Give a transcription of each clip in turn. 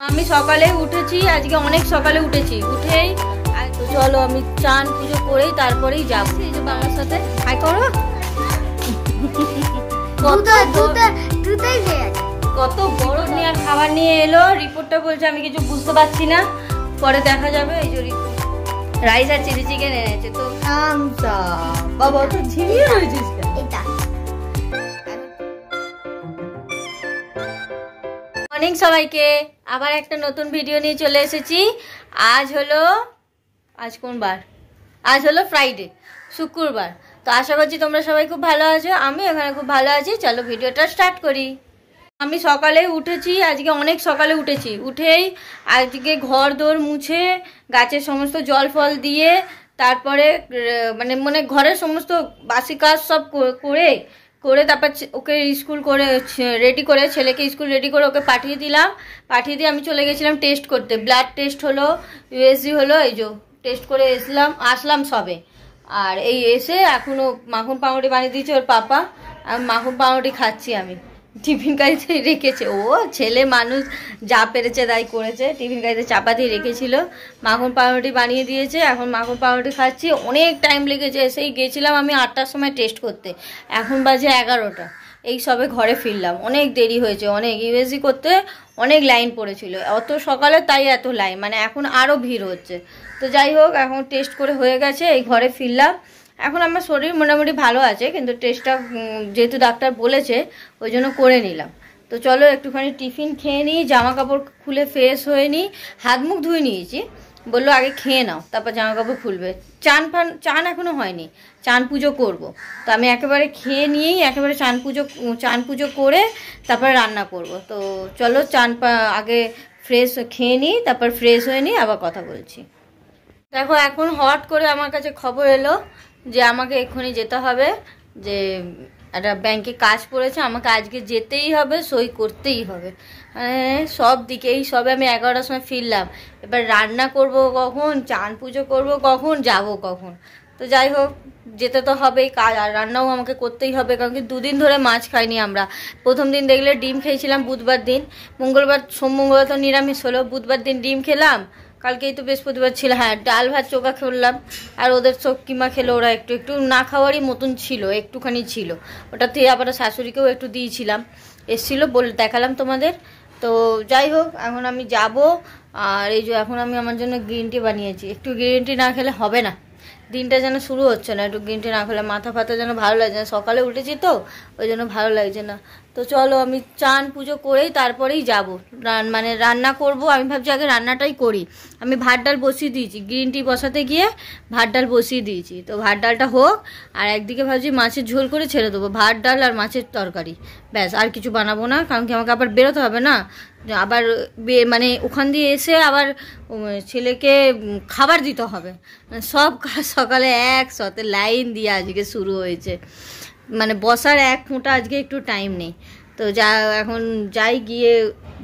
আমি সকালে উঠেছি, আজকে অনেক সকালে উঠেছি। উঠেই তো চলো আমি চান পুজো করেই তারপরেই যাবো। এই যে বাবার সাথে হাই করো। কত বড় নিয়ে আর খাবার নিয়ে এলো। রিপোর্টটা বলছে আমি কিছু বুঝতে পারছি না, পরে দেখা যাবে। এই যে রিপোর্ট রাইস আর চিলি চিকেন এনেছে। তো বাবা তো ঝিমিয়ে রয়েছিস। মর্নিং সবাইকে, আবার একটা নতুন ভিডিও নিয়ে চলে এসেছি। আজ কোন বার? আজ হলো ফ্রাইডে, শুক্রবার। তো আশা করছি তোমরা সবাই খুব ভালো আছো, আমি এখানে খুব ভালো আছি। চলো ভিডিওটা স্টার্ট করি। আমি সকালে উঠেছি, আজকে অনেক সকালে উঠেছি। উঠেই আজকে ঘর দোর মুছে গাছের সমস্ত জল ফল দিয়ে তারপরে মানে ঘরের সমস্ত বাসি কাজ সব করে তারপর ওকে স্কুল করে রেডি করে, ছেলেকে স্কুল রেডি করে ওকে পাঠিয়ে দিলাম। পাঠিয়ে দিয়ে আমি চলে গেছিলাম টেস্ট করতে। ব্লাড টেস্ট হলো, ইউএসজি হলো। এই যে টেস্ট করে আসলাম সবে। আর এই এসে এখনও মাখন পাউরুটি বানিয়ে দিয়েছে ওর পাপা, আর মাখন পাউরুটি খাচ্ছি আমি। টিফিন গাড়িতে রেখেছে, ও ছেলে মানুষ যা পেরেছে তাই করেছে। টিফিন গাড়িতে চাপা দিয়ে রেখেছিল, মাখন পাউরুটি বানিয়ে দিয়েছে। এখন মাখন পাউরুটি খাচ্ছি। অনেক টাইম লেগেছে, এসেই গেছিলাম আমি 8টার সময় টেস্ট করতে, এখন বাজে 11টা। এই সবে ঘরে ফিরলাম, অনেক দেরি হয়েছে। অনেক ইউএসজি করতে অনেক লাইন পড়েছিল অত সকালে, তাই এত লাইন, মানে এখন আরও ভিড় হচ্ছে। তো যাই হোক, এখন টেস্ট করে হয়ে গেছে, এই ঘরে ফিরলাম। এখন আমার শরীর মোটামুটি ভালো আছে, কিন্তু টেস্টটা যেহেতু ডাক্তার বলেছে ওই জন্য করে নিলাম। তো চলো একটুখানি টিফিন খেয়ে নিই, জামা কাপড় খুলে ফ্রেশ হয়ে নিই। হাত মুখ ধুয়ে নিয়েছি, বললো আগে খেয়ে নাও তারপর জামা কাপড় খুলবে। চান এখনও হয়নি, চান পুজো করব। তো আমি একেবারে খেয়ে নিয়েই একেবারে চান পুজো করে তারপরে রান্না করব। তো চলো আগে ফ্রেশ খেয়ে নিই, তারপর ফ্রেশ হয়ে নিই, আবার কথা বলছি। দেখো এখন হট করে আমার কাছে খবর এলো যে আমাকে এক্ষুনি যেতে হবে, যে একটা ব্যাংকে কাজ পড়েছে, আমাকে আজকে যেতেই হবে, সই করতেই হবে। সব দিকে এই সবে আমি 11টার সময় ফিরলাম। এবার রান্না করব কখন, চান পুজো করব কখন, যাব কখন। তো যাই হোক, যেতে তো হবেই, কাজ আর রান্নাও আমাকে করতেই হবে, কারণ কি 2 দিন ধরে মাছ খাইনি আমরা। প্রথম দিন দেখলে ডিম খেয়েছিলাম বুধবার দিন, সোম মঙ্গলবার তো নিরামিষ হলো, বুধবার দিন ডিম খেলাম, কালকেই তো বৃহস্পতিবার ছিল। হ্যাঁ, ডাল ভাত চোখা খেলাম। আর ওদের সব কিমা খেলো, ওরা একটু না খাওয়ারই মতন ছিল, একটুখানি ছিল। ওটাতে আবার শাশুড়িকেও একটু দিয়েছিলাম, এসেছিলো দেখালাম তোমাদের। তো যাই হোক, এখন আমি যাব। আর এই যে এখন আমি আমার জন্য গ্রিন টি বানিয়েছি। একটু গ্রিন টি না খেলে হবে না, দিনটা যেন শুরু হচ্ছে না। একটু গ্রিন টি না খেলে মাথা ফাতা যেন ভালো লাগছে না, সকালে উঠেছি তো ওই জন্য ভালো লাগছে না। তো চলো আমি চান পুজো করেই তারপরেই যাব, মানে রান্না করব। আমি ভাবছি আগে রান্নাটাই করি। আমি ভাত ডাল বসিয়ে দিয়েছি, গ্রিন টি বসাতে গিয়ে ভাত ডাল বসিয়ে দিয়েছি। তো ভাত ডালটা হোক, আর একদিকে ভাবছি মাছের ঝোল করে ছেড়ে দেবো, ভাত ডাল আর মাছের তরকারি, ব্যাস। আর কিছু বানাবো না, কারণ কি আমাকে আবার বেরোতে হবে না। আবার মানে ওখান দিয়ে এসে আবার ছেলেকে খাবার দিতে হবে। সব কাজ সকালে একসাথে লাইন দিয়ে আজকে শুরু হয়েছে, মানে বসার এক ফোঁটা আজকে একটু টাইম নেই। তো এখন যাই, গিয়ে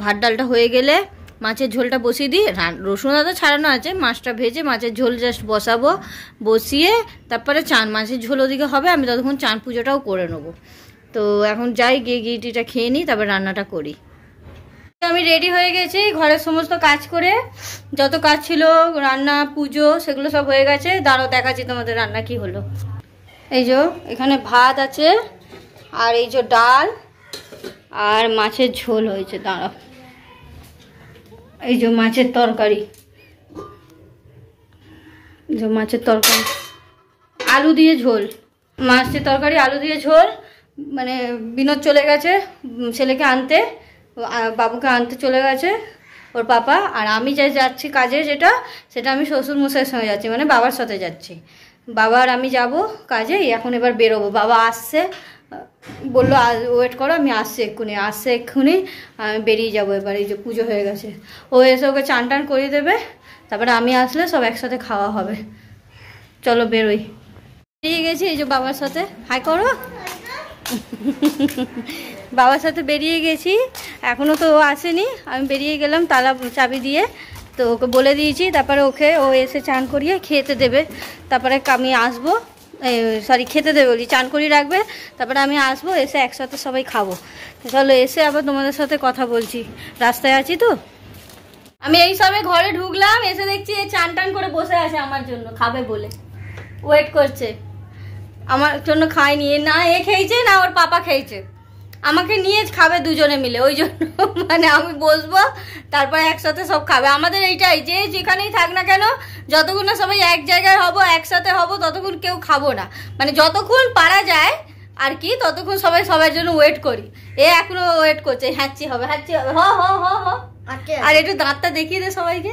ভাত ডালটা হয়ে গেলে মাছের ঝোলটা বসিয়ে দিই। রসুন আদা ছাড়ানো আছে, মাছটা ভেজে মাছের ঝোল জাস্ট বসাবো, বসিয়ে তারপরে মাছের ঝোল ওদিকে হবে, আমি ততক্ষণ চান পুজোটাও করে নেবো। তো এখন যাই, গিয়ে গিটিটা খেয়ে নিই, তারপর রান্নাটা করি। আমি রেডি হয়ে গেছি, ঘরের সমস্ত কাজ করে, যত কাজ ছিল রান্না পুজো সেগুলো সব হয়ে গেছে। দাঁড়াও দেখাচ্ছি তোমাদের রান্না কি হলো। এই যে এখানে ভাত আছে, আর এই যে ডাল আর মাছের ঝোল হয়েছে। দাঁড়াও, এই যে মাছের তরকারি, আলু দিয়ে ঝোল, মাছের তরকারি আলু দিয়ে ঝোল। মানে বিনোদ চলে গেছে ছেলেকে আনতে, বাবুকে আনতে চলে গেছে ওর পাপা। আর আমি যাচ্ছি কাজে, সেটা আমি শ্বশুর মশাইয়ের সঙ্গে যাচ্ছি, মানে বাবার সাথে যাচ্ছি। বাবা আর আমি যাব কাজে। এখন এবার বেরোবো, বাবা আসছে, বললো ওয়েট করো, আমি আসছি এক্ষুনি আমি বেরিয়ে যাবো এবার। এই যে পুজো হয়ে গেছে, ও এসে ওকে চান টান করিয়ে দেবে, তারপরে আমি আসলে সব একসাথে খাওয়া হবে। চলো বেরোই। বেরিয়ে গেছি, এই যে বাবার সাথে হাই করো। বাবার সাথে বেরিয়ে গেছি, এখনও তো ও আসেনি, আমি বেরিয়ে গেলাম তালা চাবি দিয়ে। তো ওকে বলে দিয়েছি, তারপরে ও এসে চান করিয়ে খেতে দেবে, তারপরে আমি আসবো। খেতে দেবে বলি, চান করিয়ে রাখবে, তারপরে আমি আসবো, এসে একসাথে সবাই খাবো। চলো এসে আবার তোমাদের সাথে কথা বলছি, রাস্তায় আছি তো। আমি এই সবে ঘরে ঢুকলাম, এসে দেখছি চান টান করে বসে আছে আমার জন্য খাবে বলে, ওয়েট করছে। আমার জন্য খায়নি, না এ খেয়েছে না ওর পাপা খেয়েছে, আমাকে নিয়ে খাবে দুজনে মিলে, ওই জন্য মানে আমি বসবো তারপর একসাথে সব খাবে। আমাদের এইটাই যে যেখানেই থাক না কেন, যতক্ষণ না সবাই এক জায়গায় হব একসাথে হব ততক্ষণ কেউ খাবো না, মানে যতক্ষণ পারা যায় আর কি ততক্ষণ সবাই সবার জন্য ওয়েট করি। এ এখনো ওয়েট করছে, হ্যাঁচি হবে হ্যাঁচি হবে, হ হ হ হ। আর একটু দাঁতটা দেখিয়ে দে সবাইকে,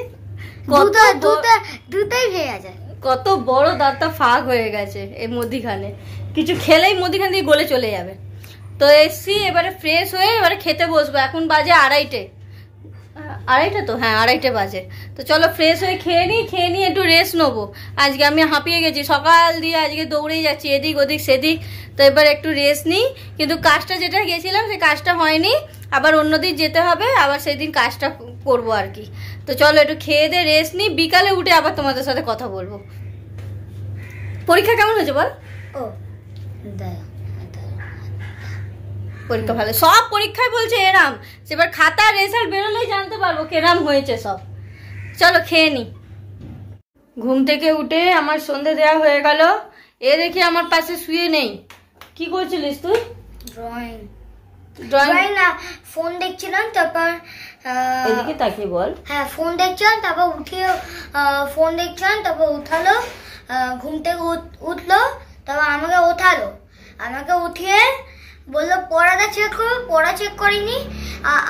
দুটাই ভেঙে যায়, কত বড় দাঁতটা ফাঁক হয়ে গেছে এই মধ্যিখানে, কিছু খেলেই মধ্যিখান দিয়ে গলে চলে যাবে। তো এসছি এবারে ফ্রেশ হয়ে এবারে খেতে বসবো, এখন বাজে 2:30 তো, হ্যাঁ 2:30 বাজে। তো চলো ফ্রেশ হয়ে খেয়ে নিই একটু রেস্ট নেবো। আজকে আমি হাঁপিয়ে গেছি, সকাল দিয়ে আজকে দৌড়েই যাচ্ছি এদিক ওদিক সেদিক, তো এবার একটু রেস্ট নিই। কিন্তু কাজটা যেটা গেছিলাম সেই কাজটা হয়নি, আবার অন্যদিন যেতে হবে, আবার সেই দিন কাজটা করবো আর কি। তো চলো একটু খেয়ে দিয়ে রেস্ট নিই, বিকালে উঠে আবার তোমাদের সাথে কথা বলবো। পরীক্ষা কেমন হয়েছে বল? ও পরীক্ষা ভালো, সব পরীক্ষায় বলছে এরাম, এবার খাতা রেজাল্ট বেরোলেই জানতে পারবো কেরাম হয়েছে সব। চলো খেয়ে নি। ঘুম থেকে উঠে আমার সন্ধে দেওয়া হয়ে গেল, এ দেখি আমার পাশে শুয়ে নেই। কি করছিলিস তুই? ড্রয়িং না, ফোন দেখছিলাম। তারপর এদিকে তাকিয়ে বল। হ্যাঁ ফোন দেখছিলাম, তারপর উঠিয়ে ফোন দেখছিলাম, তারপর উঠালো, ঘুম থেকে উঠলো, তারপর আমাকে উঠিয়ে বললো পড়াটা চেক করো, পড়া চেক করিনি,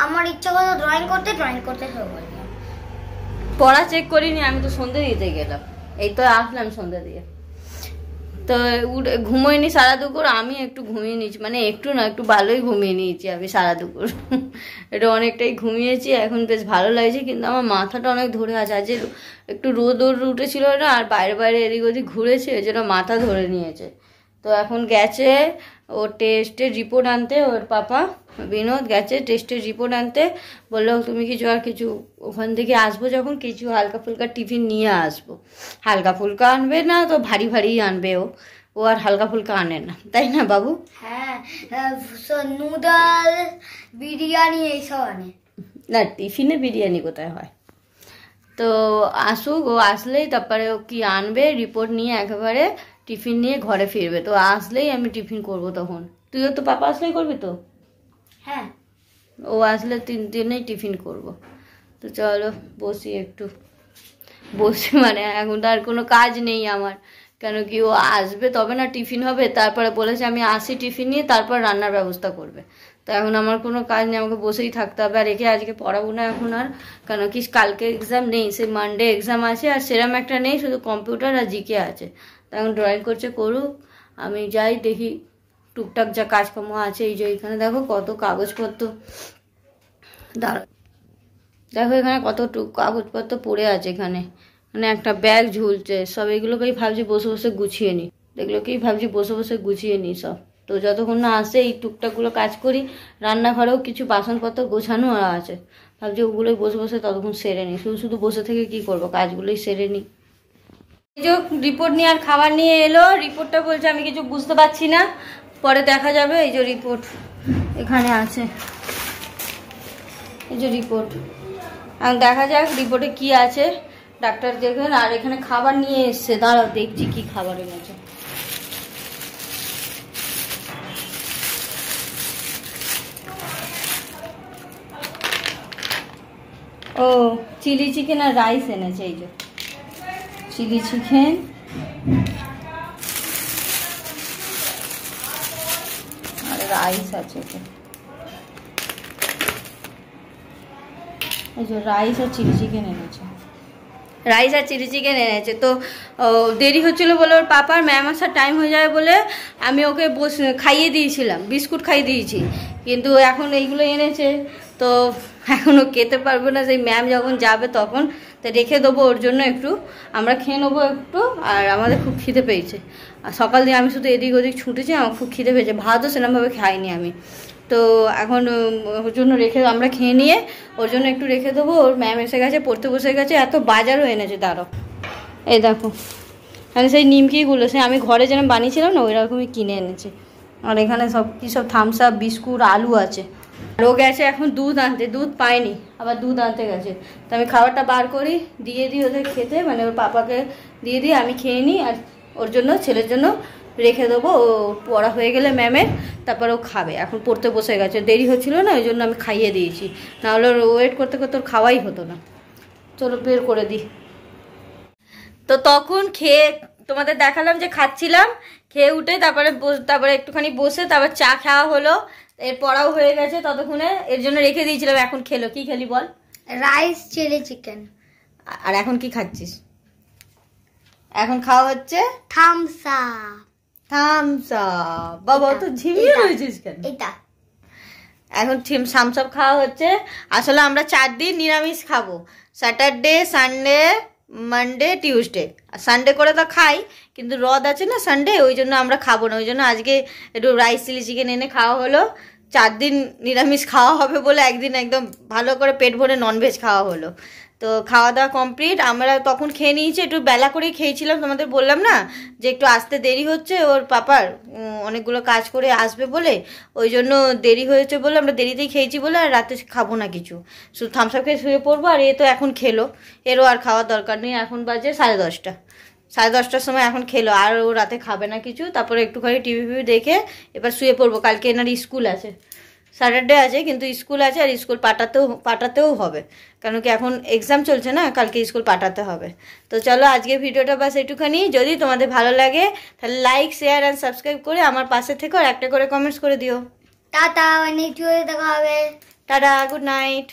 আমার ইচ্ছা হলো ড্রয়িং করতে শুরু করলাম। পড়া চেক করিনি, আমি তো সন্ধে দিতে গেলাম, এই তো আসলাম সন্ধে দিয়ে। তো ঘুমোয়নি সারা দুপুর, আমি একটু ঘুমিয়ে নিয়েছি, মানে একটু না একটু ভালোই ঘুমিয়ে নিয়েছি আমি সারা দুপুর। এটা অনেকটাই ঘুমিয়েছি, এখন বেশ ভালো লাগছে, কিন্তু আমার মাথাটা অনেক ধরে আছে। আজ একটু রোদ উঠেছিল না, আর বাইরে এদিক ওদিক ঘুরেছে, ওই জন্য মাথা ধরে নিয়েছে। তো এখন গেছে ও টেস্টের রিপোর্ট আনতে, ওর পাপা বিনোদ গেছে টেস্টের রিপোর্ট আনতে। বললো তুমি কিছু ওখান থেকে আসবো যখন কিছু হালকা ফুলকা টিফিন নিয়ে আসবো। হালকা ফুলকা আনবে না তো ভারী আনবে, ও আর হালকা ফুলকা আনে না, তাই না বাবু? হ্যাঁ নুডল বিরিয়ানি এইসব আনে না, টিফিনে বিরিয়ানি কোথায় হয়। তো আসুক, ও আসলেই তারপরে ও কি আনবে রিপোর্ট নিয়ে একেবারে টিফিন নিয়ে ঘরে ফিরবে। তো আসলেই আমি টিফিন করব, তখন তুইও তো পাপা আসলেই করবি তো? হ্যাঁ ও আসলে তিনজনেই টিফিন করব। তো চলো একটু বসি, মানে এখন তো আর কোনো কাজ নেই আমার, কেন কি ও আসবে তবে না টিফিন হবে, তারপরে বলেছে আমি আসি টিফিন নিয়ে তারপর রান্নার ব্যবস্থা করবে। তো এখন আমার কোনো কাজ নেই, আমাকে বসেই থাকতে হবে। আর একে আজকে পড়াবো না এখন আর, কেন কি কালকে এক্সাম নেই, সে মানডে এক্সাম আছে, আর সেরম একটা নেই, শুধু কম্পিউটার আর জিকে আছে। তো এখন ড্রয়িং করছে, করুক, আমি যাই দেখি টুকটাক যা কাজকর্ম আছে। এই যে এখানে দেখো কত কাগজপত্র, দেখো এখানে কত কাগজপত্র পড়ে আছে, এখানে মানে একটা ব্যাগ ঝুলছে, সব এগুলোকেই ভাবছি বসে গুছিয়ে নিই, এগুলোকেই ভাবছি বসে গুছিয়ে নিই সব। তো যতক্ষণ না আসে এই টুকটাকগুলো কাজ করি। রান্নাঘরেও কিছু বাসনপত্র গোছানো আছে, ভাবছি ওগুলোই বসে ততক্ষণ সেরে নিই। শুধু বসে থেকে কি করব, কাজগুলোই সেরে নিই। এই যে রিপোর্ট নিয়ে আর খাবার নিয়ে এলো, রিপোর্টটা বলছে আমি কিছু বুঝতে পারছি না, পরে দেখা যাবে। এই যে রিপোর্ট এখানে আছে, এই যে রিপোর্ট, এখন দেখা যাক রিপোর্টে কি আছে, ডাক্তার দেখবেন। আর এখানে খাবার নিয়ে এসছে, দাঁড়াও দেখছি কি খাবার এনেছে। ও চিলি চিকেন আর রাইস এনেছে, এই যে চিলি চিকেন আর রাইস আছে, এই যে রাইস আর চিলি চিকেন এনেছে, তো দেরি হচ্ছিল বলে ওর পাপার ম্যাম আসার টাইম হয়ে যাবে বলে আমি ওকে খাইয়ে দিয়েছিলাম, বিস্কুট খাইয়ে দিয়েছি। কিন্তু এখন এইগুলো এনেছে, তো এখনও খেতে পারবো না, সেই ম্যাম যখন যাবে তখন। তো রেখে দেবো ওর জন্য একটু, আমরা খেয়ে নেবো একটু। আর আমাদের খুব খিদে পেয়েছে, আর সকাল দিয়ে আমি শুধু এদিক ওদিক ছুটেছি, আমার খুব খিদে পেয়েছে, ভাতও সেরকমভাবে খাইনি আমি। তো এখন ওর জন্য আমরা খেয়ে নিয়ে ওর জন্য একটু রেখে দেবো। ওর ম্যাম এসে গেছে, পড়তে বসে গেছে, এত বাজারও এনেছে দাঁড়ো। এই দেখো মানে সেই নিমকিগুলো সে আমি ঘরে যেন বানিয়েছিলাম না, ওই রকমই কিনে এনেছে। আর এখানে সব থামস আপ, বিস্কুট, আলু আছে, আর ও গেছে এখন দুধ আনতে, দুধ পায়নি, আবার দুধ আনতে গেছে। তো আমি খাবারটা বার করি, দিয়ে দিই ওদের খেতে, মানে ওর পাপাকে দিয়ে দিই, আমি খেয়ে নিই, আর ওর জন্য ছেলের জন্য রেখে দেবো। ও পড়া হয়ে গেলে ম্যামের, তারপর ও খাবে। এখন পড়তে বসে গেছে, দেরি হচ্ছিলো না, ওই জন্য আমি খাইয়ে দিয়েছি, নাহলে ওর ওয়েট করতে করতে ওর খাওয়াই হতো না। চলো বের করে দিই। তো তখন খেয়ে তোমাদের দেখালাম যে খাচ্ছিলাম, খেয়ে উঠে তারপরে একটুখানি বসে তারপর চা খাওয়া হলো। এর পড়াও হয়ে গেছে ততক্ষণে, এর জন্য রেখে দিয়েছিলাম। এখন খেলো। কি খেলি বল? Rice chilli chicken. আর এখন কি খাচ্ছিস? এখন খাওয়া হচ্ছে থামস আপ। Thums up. বাবা তো ঝিমিয়ে রয়েছিস কেন? এটা এখন থামস আপ খাওয়া হচ্ছে। আসলে আমরা 4 দিন নিরামিষ খাবো, Saturday, Sunday, Monday, Tuesday. Sunday করে তো খাই, কিন্তু রদ আছে না সানডে, ওই জন্য আমরা খাবো না। ওই জন্য আজকে একটু রাইস চিলি চিকেন এনে খাওয়া হলো। 4 দিন নিরামিষ খাওয়া হবে বলে একদিন একদম ভালো করে পেট ভরে ননভেজ খাওয়া হলো। তো খাওয়া দাওয়া কমপ্লিট। আমরা তখন খেয়ে নিয়েছি, একটু বেলা করেই খেয়েছিলাম। তোমাদের বললাম না যে একটু আসতে দেরি হচ্ছে, ওর পাপার অনেকগুলো কাজ করে আসবে বলে, ওই জন্য দেরি হয়েছে বলে আমরা দেরিতেই খেয়েছি বলে, আর রাতে খাবো না কিছু, শুধু থামস আপ খেয়ে শুয়ে পড়বো। আর এ তো এখন খেলো, এরও আর খাওয়ার দরকার নেই। এখন বাজে 10:30, 10:30টার সময় এখন খেলো, আর ও রাতে খাবে না কিছু। তারপরে একটুখানি টিভি দেখে এবার শুয়ে পড়বো। কালকে এনার স্কুল আছে, স্যাটারডে আছে, কিন্তু স্কুল আছে, আর স্কুল পাঠাতেও হবে, কারণ কি এখন এক্সাম চলছে না, কালকে স্কুল পাঠাতে হবে। তো চলো আজকে ভিডিওটা বাস একটুখানি। যদি তোমাদের ভালো লাগে তাহলে লাইক, শেয়ার অ্যান্ড সাবস্ক্রাইব করে আমার পাশে থেকো, আর একটা করে কমেন্টস করে দিও। টাটা, নেক্সট ভিডিওতে দেখা হবে। Tata, good night.